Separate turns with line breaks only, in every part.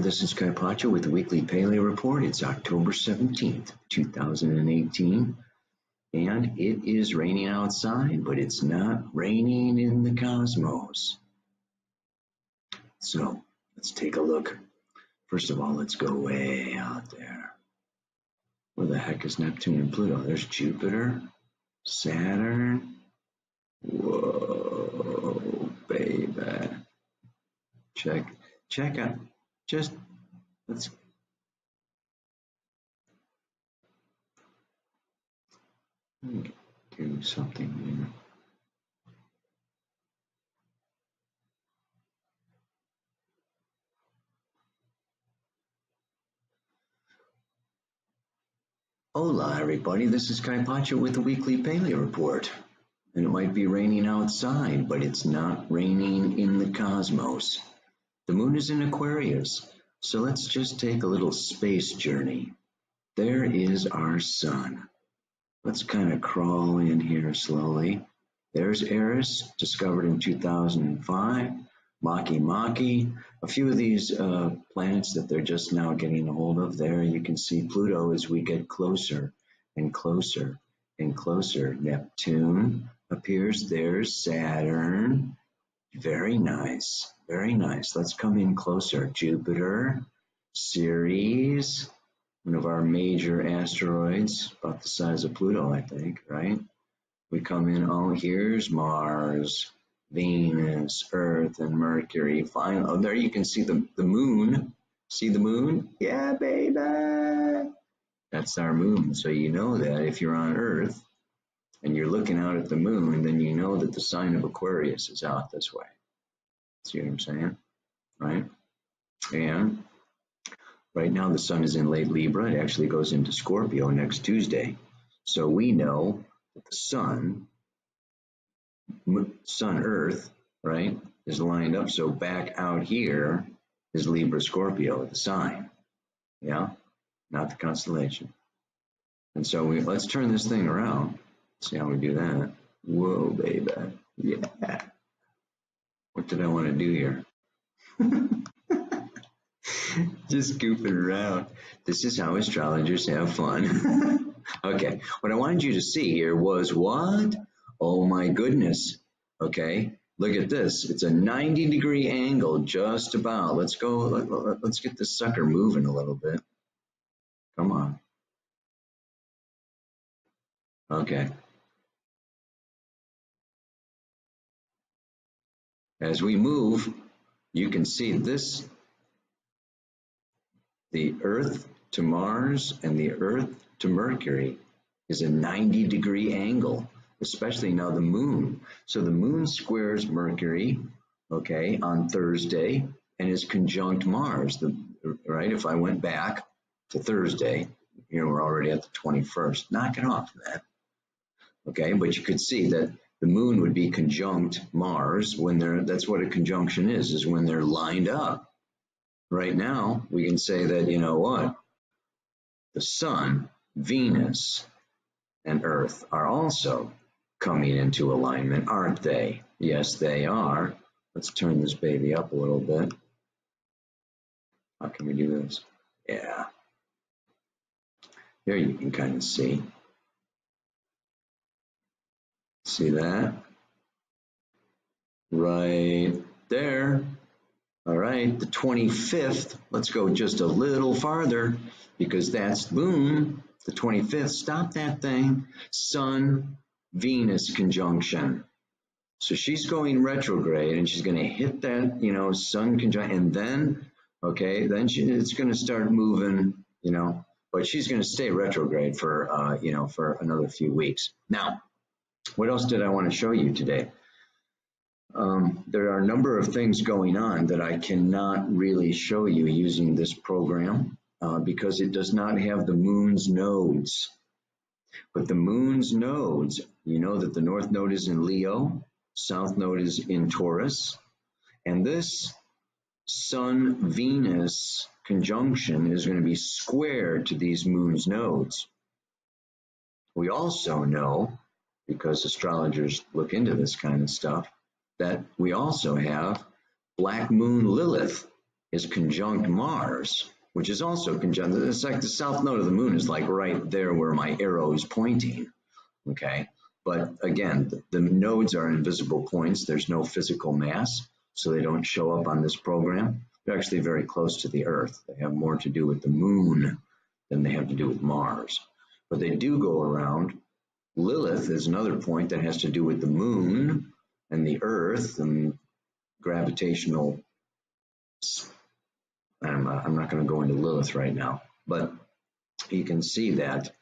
this is Kaipacha with the weekly Paleo report. It's October 17th, 2018, and it is raining outside, but it's not raining in the cosmos. So let's take a look. First of all, let's go way out there. Where the heck is Neptune and Pluto? There's Jupiter, Saturn. Whoa, baby. Check out. Just let's do something here. Hola everybody, this is Kaipacha with the weekly Paleo report. And it might be raining outside, but it's not raining in the cosmos. The moon is in Aquarius, so let's just take a little space journey. There is our sun. Let's kind of crawl in here slowly. There's Eris, discovered in 2005. Maki. A few of these planets that they're just now getting a hold of. There you can see Pluto as we get closer and closer and closer. Neptune appears. There's Saturn. Very nice. Very nice. Let's come in closer. Jupiter, Ceres, one of our major asteroids, about the size of Pluto, I think, right? We come in, oh, here's Mars, Venus, Earth, and Mercury. Finally, oh, there you can see the moon. See the moon? Yeah, baby! That's our moon. So you know that if you're on Earth and you're looking out at the moon, then you know that the sign of Aquarius is out this way. See what I'm saying? Right? And right now the sun is in late Libra. It actually goes into Scorpio next Tuesday. So we know that the sun, Earth, right, is lined up. So back out here is Libra Scorpio, the sign. Yeah? Not the constellation. And so let's turn this thing around. See how we do that. Whoa, baby. Yeah. What did I want to do here? Just goofing around. This is how astrologers have fun. Okay, what I wanted you to see here was what? Oh my goodness. Okay, look at this. It's a 90-degree angle, just about. Let's go. Let's get this sucker moving a little bit. Come on. Okay. As we move, you can see this, the Earth to Mars and the Earth to Mercury is a 90-degree angle, especially now the moon. So the moon squares Mercury, okay, on Thursday and is conjunct Mars, right? If I went back to Thursday, we're already at the 21st. Knock it off, man. Okay, but you could see that the moon would be conjunct Mars when that's what a conjunction is when they're lined up. Right now, we can say that, you know what? The sun, Venus, and Earth are also coming into alignment, aren't they? Yes, they are. Let's turn this baby up a little bit. How can we do this? Yeah. There you can kind of see. See that? Right there. All right, the 25th. Let's go just a little farther because that's boom. The 25th. Stop that thing. Sun, Venus conjunction. So she's going retrograde and she's going to hit that, sun conjunction. And then, okay, then it's going to start moving, but she's going to stay retrograde for, for another few weeks. Now, what else did I want to show you today? There are a number of things going on that I cannot really show you using this program because it does not have the moon's nodes. But the moon's nodes, you know that the north node is in Leo, south node is in Taurus, and this Sun-Venus conjunction is going to be squared to these moon's nodes. We also know, because astrologers look into this kind of stuff, that we also have Black Moon Lilith is conjunct Mars, which is also conjunct. It's like the south node of the moon is like right there where my arrow is pointing. Okay. But again, the nodes are invisible points. There's no physical mass, so they don't show up on this program. They're actually very close to the Earth. They have more to do with the moon than they have to do with Mars. But they do go around. Lilith is another point that has to do with the moon and the Earth and gravitational. I'm not going to go into Lilith right now, but you can see that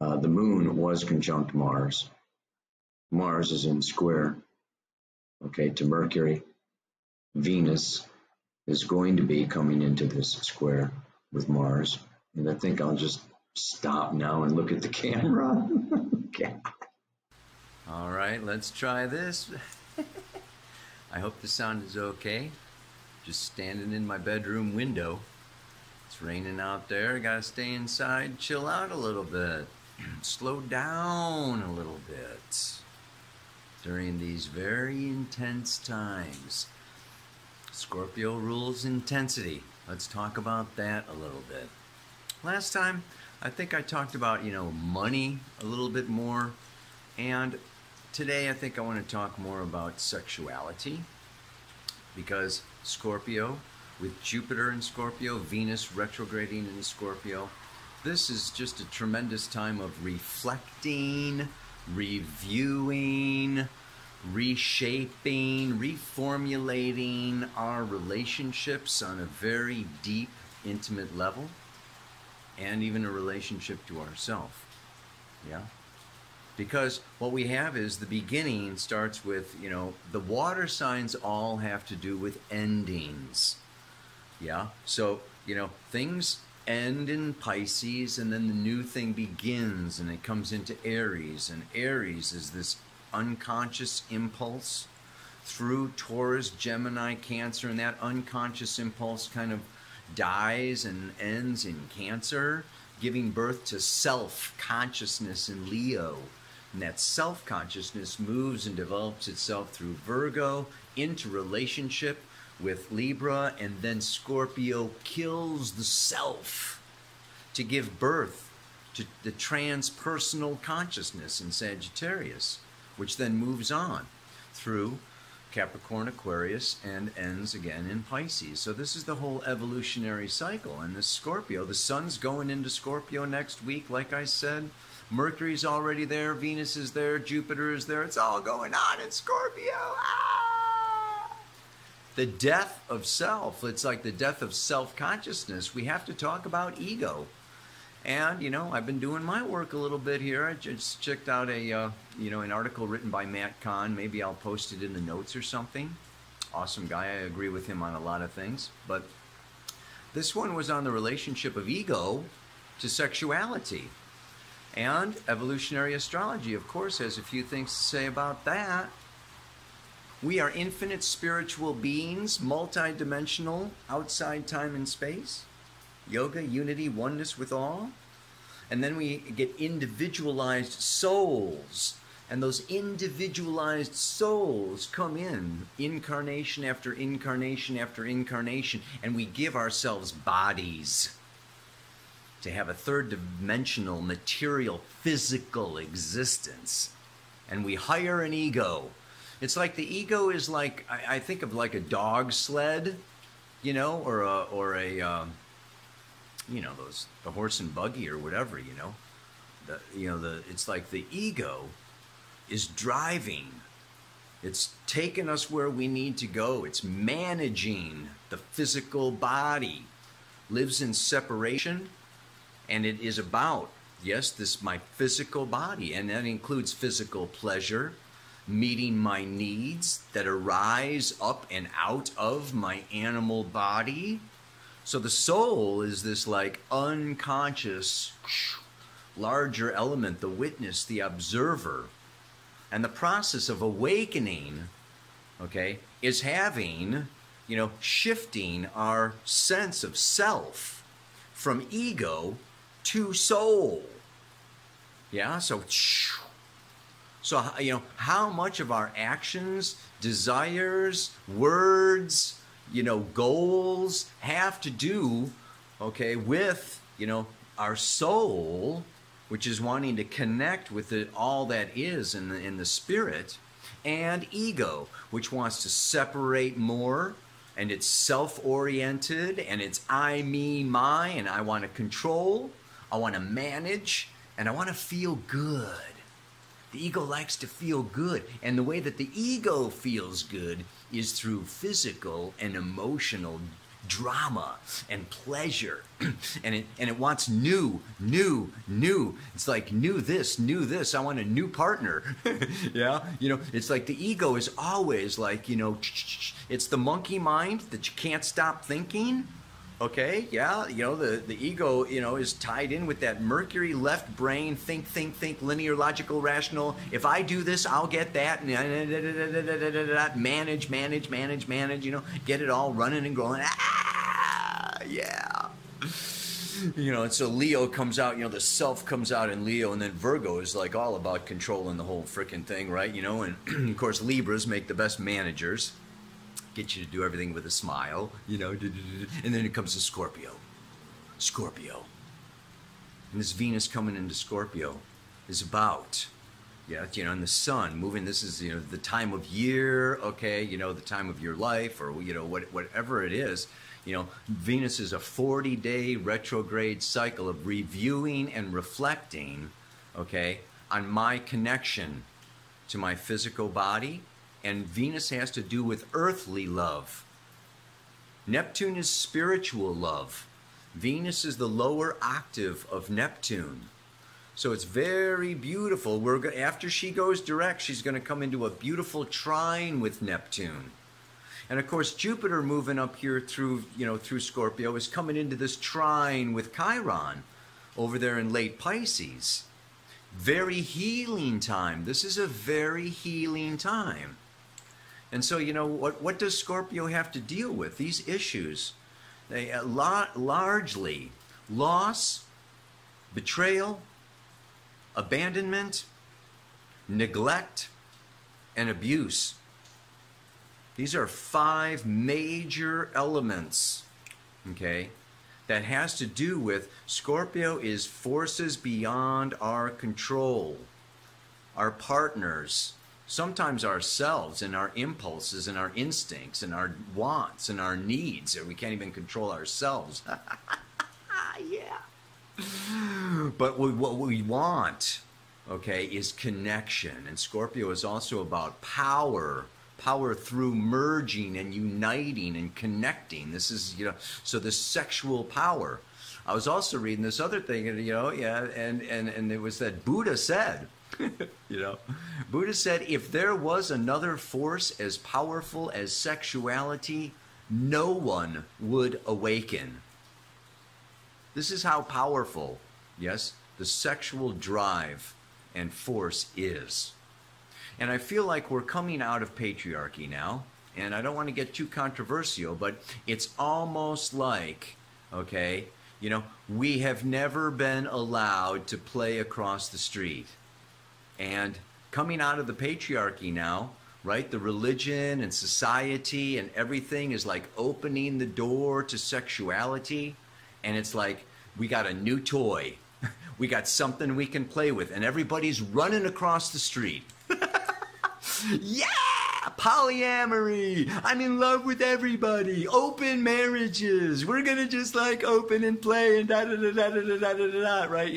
the moon was conjunct Mars. Mars is in square, okay, to Mercury. Venus is going to be coming into this square with Mars. And I think I'll just stop now and look at the camera. Okay.
All right, let's try this. I hope the sound is okay. Just standing in my bedroom window. It's raining out there. Gotta stay inside, chill out a little bit, slow down a little bit during these very intense times. Scorpio rules intensity. Let's talk about that a little bit. Last time, I think I talked about, money a little bit more. And today, I think I want to talk more about sexuality. Because Scorpio, with Jupiter in Scorpio, Venus retrograding in Scorpio, this is just a tremendous time of reflecting, reviewing, reshaping, reformulating our relationships on a very deep, intimate level, and even a relationship to ourselves. Yeah? Because what we have is the beginning starts with, the water signs all have to do with endings. Yeah? So, things end in Pisces, and then the new thing begins, and it comes into Aries. And Aries is this unconscious impulse through Taurus, Gemini, Cancer, and that unconscious impulse kind of dies and ends in Cancer, giving birth to self-consciousness in Leo. And that self-consciousness moves and develops itself through Virgo into relationship with Libra, and then Scorpio kills the self to give birth to the transpersonal consciousness in Sagittarius, which then moves on through Capricorn, Aquarius, and ends again in Pisces. So this is the whole evolutionary cycle. And the Scorpio, the sun's going into Scorpio next week, like I said. Mercury's already there, Venus is there, Jupiter is there. It's all going on in Scorpio. Ah! The death of self. It's like the death of self-consciousness. We have to talk about ego. And, I've been doing my work a little bit here. I just checked out an article written by Matt Kahn. Maybe I'll post it in the notes or something. Awesome guy. I agree with him on a lot of things. But this one was on the relationship of ego to sexuality. And evolutionary astrology, of course, has a few things to say about that. We are infinite spiritual beings, multidimensional, outside time and space. Yoga, unity, oneness with all. And then we get individualized souls. And those individualized souls come in, incarnation after incarnation after incarnation, and we give ourselves bodies to have a third-dimensional, material, physical existence. And we hire an ego. It's like the ego is like, I think of like a dog sled, or a the horse and buggy or whatever, it's like the ego is driving. It's taking us where we need to go. It's managing the physical body, lives in separation, and it is about, yes, my physical body, and that includes physical pleasure, meeting my needs that arise up and out of my animal body. So the soul is this like unconscious, larger element, the witness, the observer. And the process of awakening, okay, is having, shifting our sense of self from ego to soul. Yeah, so how much of our actions, desires, words, goals have to do, okay, with, our soul, which is wanting to connect with all that is in the spirit, and ego, which wants to separate more, and it's self-oriented, and it's I, me, my, and I want to control, I want to manage, and I want to feel good. The ego likes to feel good, and the way that the ego feels good is through physical and emotional drama and pleasure, and it wants new. It's like new this. I want a new partner. Yeah, it's like the ego is always like, it's the monkey mind that you can't stop thinking. Okay, yeah, the ego, is tied in with that Mercury left brain, think, linear, logical, rational. If I do this, I'll get that. Manage, get it all running and going. Yeah. And so Leo comes out, the self comes out in Leo, and then Virgo is like all about controlling the whole freaking thing, right? And of course Libras make the best managers. Get you to do everything with a smile, and then it comes to Scorpio. And this Venus coming into Scorpio is about, and the sun moving, this is, the time of year, okay, the time of your life, or, whatever it is, Venus is a 40-day retrograde cycle of reviewing and reflecting, okay, on my connection to my physical body. And Venus has to do with earthly love. Neptune is spiritual love. Venus is the lower octave of Neptune. So it's very beautiful. After she goes direct, she's going to come into a beautiful trine with Neptune. And of course, Jupiter moving up here through Scorpio is coming into this trine with Chiron over there in late Pisces. Very healing time. This is a very healing time. And so, what does Scorpio have to deal with? These issues, they largely loss, betrayal, abandonment, neglect, and abuse. These are 5 major elements, okay, that has to do with Scorpio is forces beyond our control, our partners, sometimes ourselves and our impulses and our instincts and our wants and our needs, or we can't even control ourselves. Yeah. But what we want, okay, is connection. And Scorpio is also about power through merging and uniting and connecting. This is, so this sexual power. I was also reading this other thing, and it was that Buddha said, Buddha said, if there was another force as powerful as sexuality, no one would awaken. This is how powerful, yes, the sexual drive and force is. And I feel like we're coming out of patriarchy now, and I don't want to get too controversial, but it's almost like, okay, we have never been allowed to play across the street. And coming out of the patriarchy now, right, the religion and society and everything is like opening the door to sexuality. And it's like, we got a new toy. We got something we can play with. And everybody's running across the street. Yeah! Polyamory! I'm in love with everybody! Open marriages! We're gonna just like open and play and da-da-da-da-da-da-da-da, right?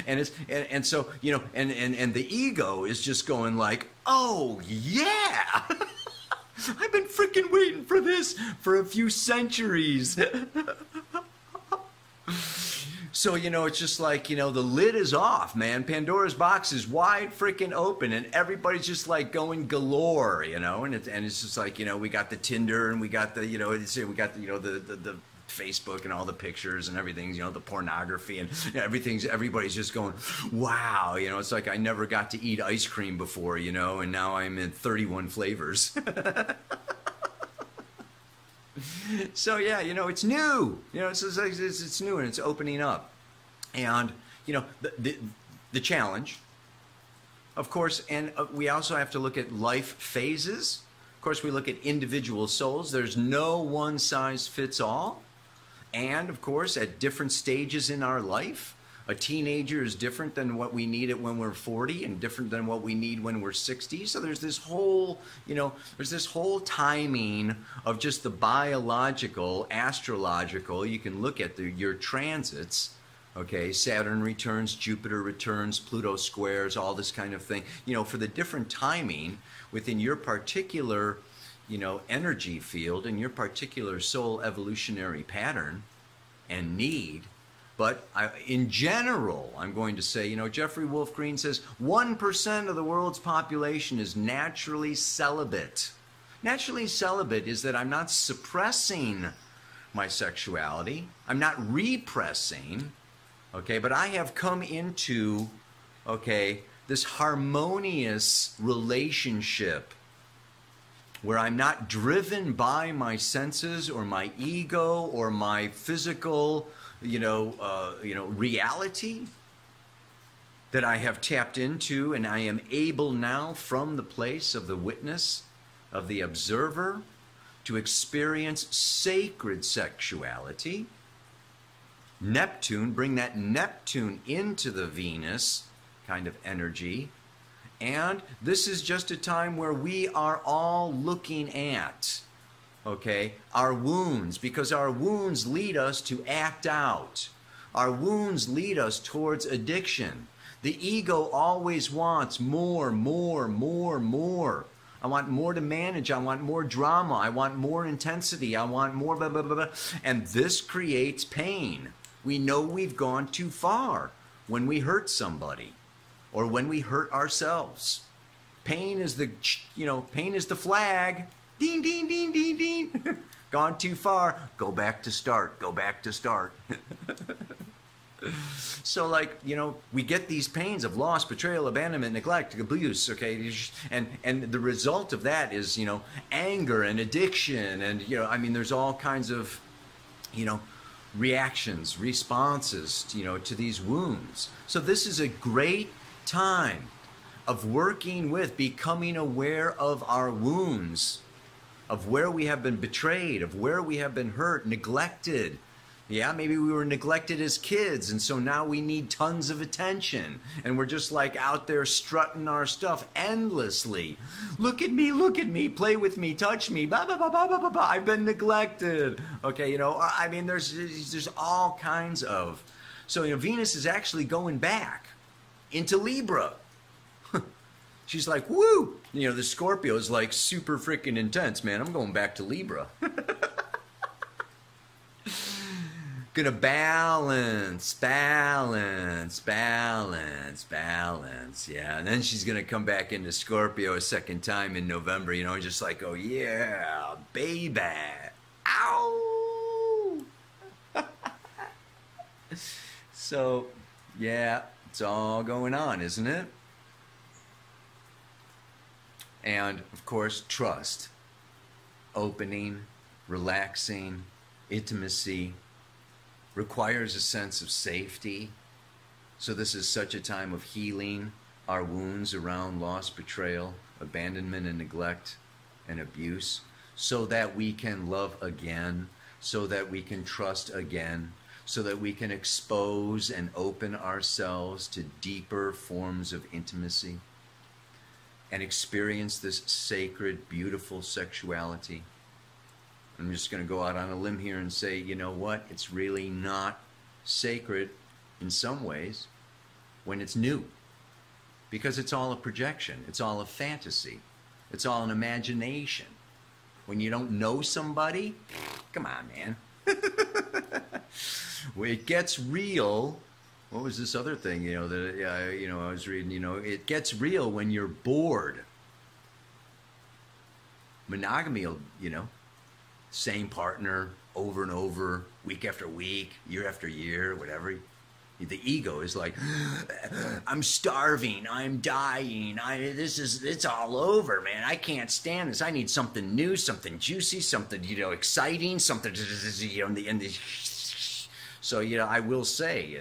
And it's, and so, and the ego is just going like, oh, yeah! I've been freaking waiting for this for a few centuries. So, it's just like, the lid is off, man. Pandora's box is wide freaking open, and everybody's just like going galore, and it's just like, we got the Tinder, and we got the, we got the Facebook and all the pictures and everything, the pornography and everybody's just going, wow, it's like I never got to eat ice cream before, and now I'm in 31 flavors. So yeah, it's new. It's new and it's opening up, and the challenge, of course, and we also have to look at life phases. course, we look at individual souls. There's no one size fits all. And of course, at different stages in our life, a teenager is different than what we need it when we're 40 and different than what we need when we're 60. So there's this whole, there's this whole timing of just the biological, astrological. You can look at your transits. Okay, Saturn returns, Jupiter returns, Pluto squares, all this kind of thing. For the different timing within your particular, energy field and your particular soul evolutionary pattern and need. But in general, I'm going to say, Jeffrey Wolf Green says 1% of the world's population is naturally celibate. Naturally celibate is that I'm not suppressing my sexuality. I'm not repressing. Okay, but I have come into, this harmonious relationship where I'm not driven by my senses or my ego or my physical, reality, that I have tapped into, and I am able now from the place of the witness, of the observer, to experience sacred sexuality. Neptune, bring that Neptune into the Venus kind of energy. And this is just a time where we are all looking at, our wounds, because our wounds lead us to act out. Our wounds lead us towards addiction. The ego always wants more, more, more, more. I want more to manage. I want more drama. I want more intensity. I want more blah, blah, blah, blah. And this creates pain. We know we've gone too far when we hurt somebody or when we hurt ourselves. Pain is the, pain is the flag. Ding, ding, ding, ding, ding. Gone too far. Go back to start. Go back to start. So we get these pains of loss, betrayal, abandonment, neglect, abuse, and the result of that is, anger and addiction, and, there's all kinds of, reactions, responses, to these wounds. So this is a great time of working with, becoming aware of our wounds, of where we have been betrayed, of where we have been hurt, neglected. Yeah, maybe we were neglected as kids, and so now we need tons of attention. And we're just out there strutting our stuff endlessly. Look at me, play with me, touch me, blah, blah, blah, blah, blah, blah, blah. I've been neglected. There's all kinds of. So, Venus is actually going back into Libra. She's like, woo! The Scorpio is super freaking intense, man. I'm going back to Libra. Gonna balance. Yeah, and then she's gonna come back into Scorpio a second time in November, just oh yeah, baby. Ow! So, yeah, it's all going on, isn't it? And, of course, trust. Opening, relaxing, intimacy, requires a sense of safety. So this is such a time of healing our wounds around loss, betrayal, abandonment and neglect and abuse, so that we can love again, so that we can trust again, so that we can expose and open ourselves to deeper forms of intimacy and experience this sacred, beautiful sexuality. I'm just going to go out on a limb here and say, you know what? It's really not sacred in some ways when it's new, because it's all a projection. It's all a fantasy. It's all an imagination. When you don't know somebody, come on, man. When it gets real, what was this other thing, that I was reading, it gets real when you're bored. Monogamy will, same partner over and over, week after week, year after year, whatever. The ego is like, I'm starving, I'm dying, it's all over, man. I can't stand this. I need something new, something juicy, something, exciting, something, So, I will say,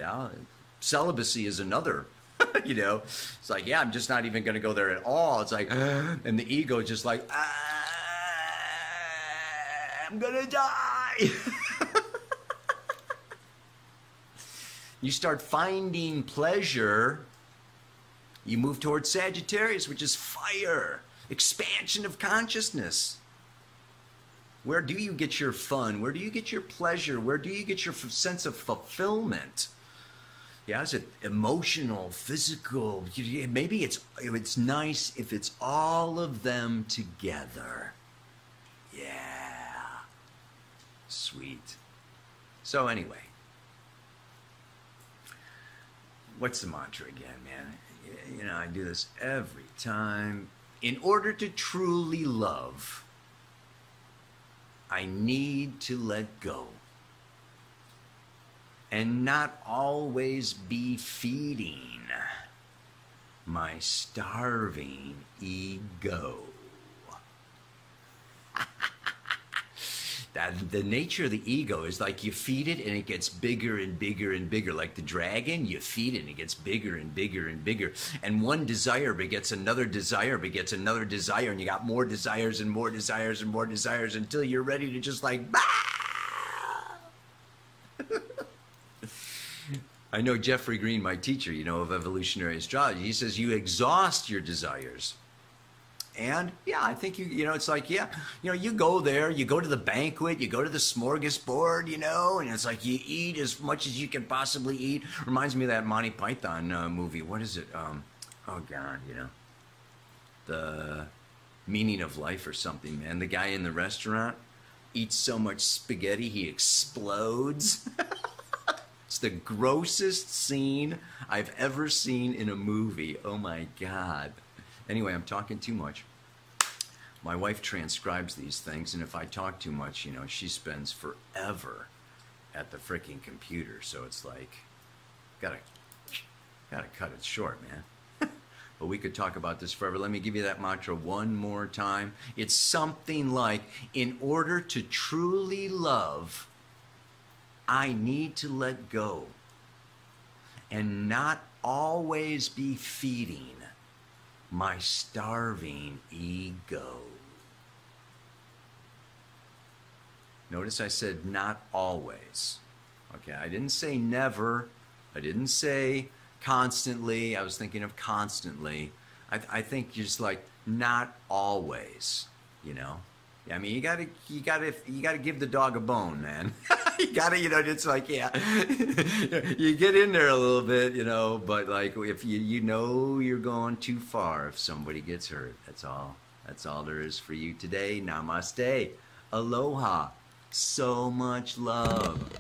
celibacy is another, it's like, yeah, I'm just not even going to go there at all. It's like, and the ego just like, I'm gonna die. You start finding pleasure, you move towards Sagittarius, which is fire, expansion of consciousness. Where do you get your fun? Where do you get your pleasure? Where do you get your sense of fulfillment? Yeah, is it emotional, physical? Maybe it's nice if it's all of them together. Yeah. Sweet. So anyway, what's the mantra again, man? You know, I do this every time. In order to truly love, I need to let go and not always be feeding my starving ego. The nature of the ego is like you feed it and it gets bigger and bigger and bigger. Like the dragon, you feed it and it gets bigger and bigger and bigger. And one desire begets another desire, begets another desire. And you got more desires and more desires and more desires until you're ready to just like, bah! I know Jeffrey Green, my teacher, you know, of evolutionary astrology, he says you exhaust your desires. And yeah, I think you know, it's like, yeah, you know, you go there, you go to the banquet, you go to the smorgasbord, you know, and it's like you eat as much as you can possibly eat. Reminds me of that Monty Python movie. What is it? Oh God, you know, The Meaning of Life or something, man. The guy in the restaurant eats so much spaghetti, he explodes. It's the grossest scene I've ever seen in a movie. Oh my God. Anyway, I'm talking too much. My wife transcribes these things, and if I talk too much, you know, she spends forever at the freaking computer. So it's like, gotta cut it short, man. But we could talk about this forever. Let me give you that mantra one more time. It's something like, in order to truly love, I need to let go and not always be feeding my starving ego. Notice I said not always. Okay, I didn't say never. I didn't say constantly. I was thinking of constantly. I think just like not always, you know. I mean, you gotta give the dog a bone, man. You gotta, you know, it's like, yeah, you get in there a little bit, you know, but like if you know you're going too far if somebody gets hurt. That's all there is for you today. Namaste. Aloha. So much love.